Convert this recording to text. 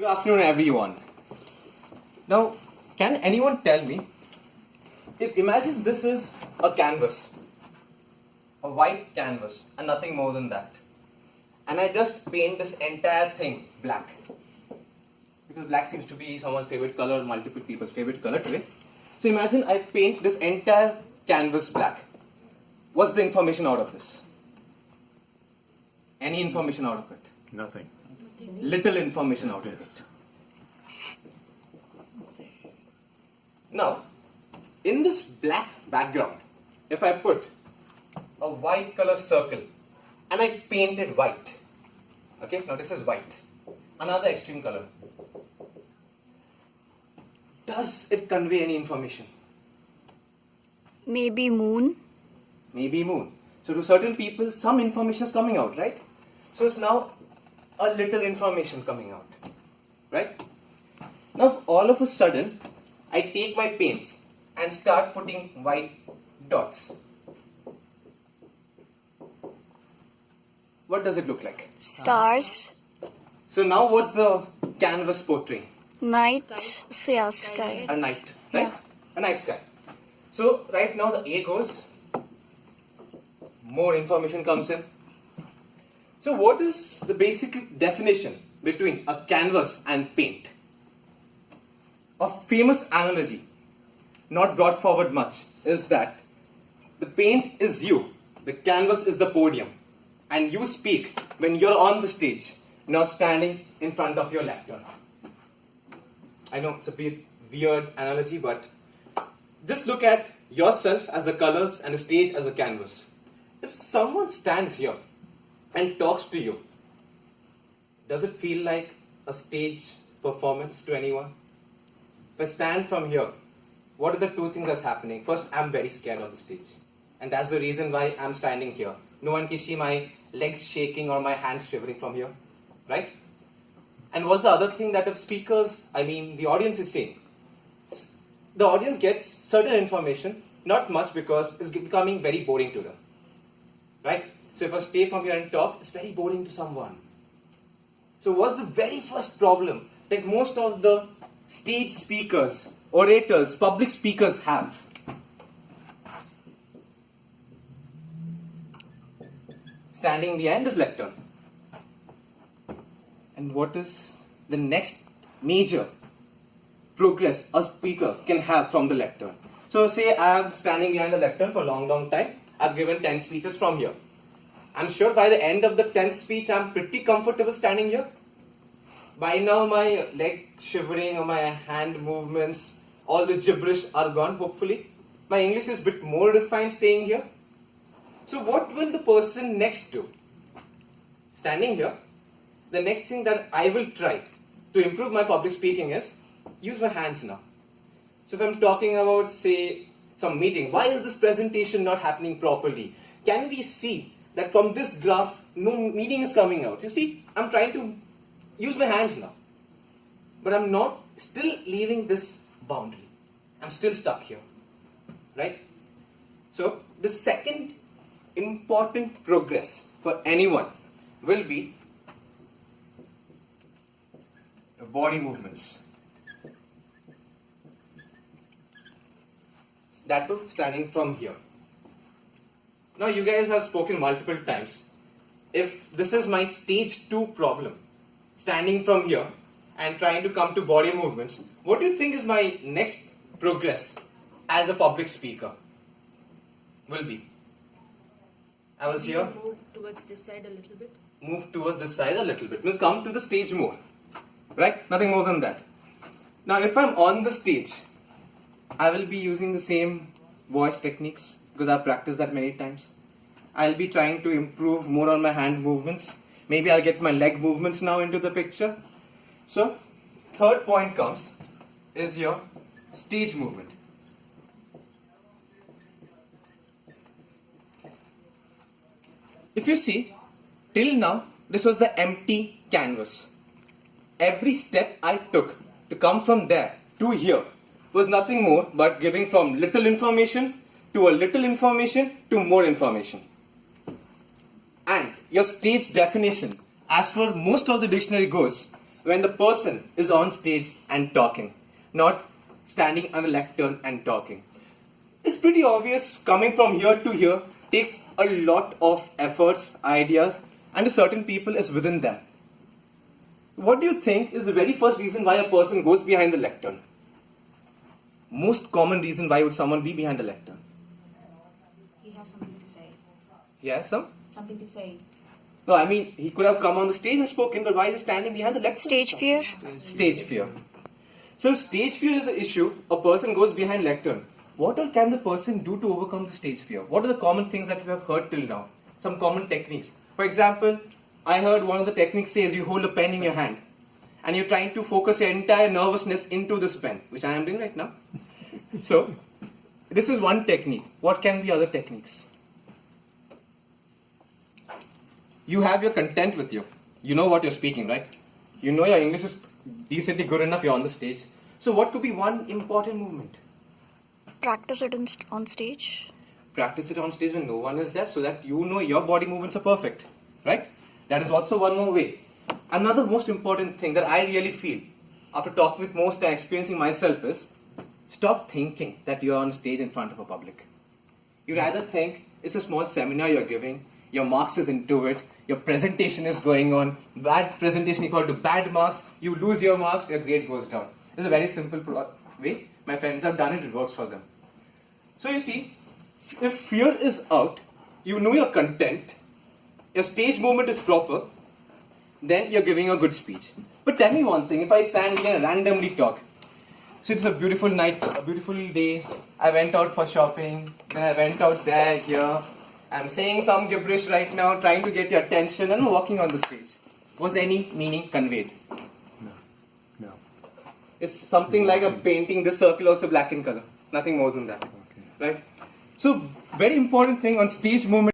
Good afternoon, everyone. Now, can anyone tell me, if imagine this is a canvas, a white canvas, and nothing more than that, and I just paint this entire thing black, because black seems to be someone's favorite color, multiple people's favorite color today. So imagine I paint this entire canvas black. What's the information out of this? Any information out of it? Nothing. Little information out of it. Now, in this black background, if I put a white color circle and I paint it white, okay, now this is white, another extreme color, does it convey any information? Maybe moon. Maybe moon. So to certain people, some information is coming out, right? So it's now a little information coming out, right? Now all of a sudden, I take my paints and start putting white dots. What does it look like? Stars. So now what's the canvas portraying? Night. Yeah, sky. A night, right? Yeah. A night sky. So right now the A goes, more information comes in. So what is the basic definition between a canvas and paint? A famous analogy, not brought forward much, is that the paint is you, the canvas is the podium, and you speak when you're on the stage, not standing in front of your lectern. I know it's a bit weird analogy, but just look at yourself as the colors and the stage as a canvas. If someone stands here and talks to you, does it feel like a stage performance to anyone? If I stand from here, what are the two things that's happening? First, I'm very scared on the stage. And that's the reason why I'm standing here. No one can see my legs shaking or my hands shivering from here. Right? And what's the other thing that the speakers, the audience is saying? The audience gets certain information, not much, because it's becoming very boring to them. Right? So if I stay from here and talk, it's very boring to someone. So what's the very first problem that most of the stage speakers, orators, public speakers have? Standing behind this lectern. And what is the next major progress a speaker can have from the lectern? So say I'm standing behind the lectern for a long time. I've given 10 speeches from here. I'm sure by the end of the 10th speech, I'm pretty comfortable standing here. By now, my leg shivering or my hand movements, all the gibberish are gone, hopefully. My English is a bit more refined staying here. So what will the person next do? Standing here, the next thing that I will try to improve my public speaking is use my hands now. So if I'm talking about, say, some meeting, why is this presentation not happening properly? Can we see that from this graph, no meaning is coming out? You see, I'm trying to use my hands now. But I'm not still leaving this boundary. I'm still stuck here. Right? So, the second important progress for anyone will be the body movements. That too, standing from here. Now you guys have spoken multiple times. If this is my stage 2 problem, standing from here and trying to come to body movements, what do you think is my next progress as a public speaker will be? I was here. Move towards this side a little bit. Move towards this side a little bit. Means come to the stage more. Right? Nothing more than that. Now if I'm on the stage, I will be using the same voice techniques because I've practiced that many times. I'll be trying to improve more on my hand movements. Maybe I'll get my leg movements now into the picture. So, third point comes is your stage movement. If you see, till now, this was the empty canvas. Every step I took to come from there to here was nothing more but giving from little information to a little information to more information. And your stage definition, as per most of the dictionary goes, when the person is on stage and talking, not standing on a lectern and talking. It's pretty obvious, coming from here to here takes a lot of efforts, ideas, and a certain people is within them. What do you think is the very first reason why a person goes behind the lectern? Most common reason why would someone be behind the lectern? He has something to say. He has some? Something to say. No, I mean, he could have come on the stage and spoken, but why is he standing behind the lectern? Stage fear. Stage fear. So if stage fear is the issue, a person goes behind lectern. What all can the person do to overcome the stage fear? What are the common things that you have heard till now? Some common techniques. For example, I heard one of the techniques says you hold a pen in your hand and you're trying to focus your entire nervousness into this pen, which I am doing right now. So, this is one technique. What can be other techniques? You have your content with you. You know what you're speaking, right? You know your English is decently good enough, you're on the stage. So what could be one important movement? Practice it on stage. Practice it on stage when no one is there so that you know your body movements are perfect, right? That is also one more way. Another most important thing that I really feel after talking with most and experiencing myself is stop thinking that you're on stage in front of a public. You rather think it's a small seminar you're giving, your marks is into it, your presentation is going on, bad presentation equal to bad marks, you lose your marks, your grade goes down. It's a very simple way. My friends have done it, it works for them. So you see, if fear is out, you know your content, your stage movement is proper, then you're giving a good speech. But tell me one thing, if I stand here and randomly talk, so it's a beautiful night, a beautiful day, I went out for shopping, then I went out there, here, I'm saying some gibberish right now, trying to get your attention and walking on the stage. Was any meaning conveyed? No. It's something like a painting, this circle also black in color, nothing more than that, right? So, very important thing on stage movement.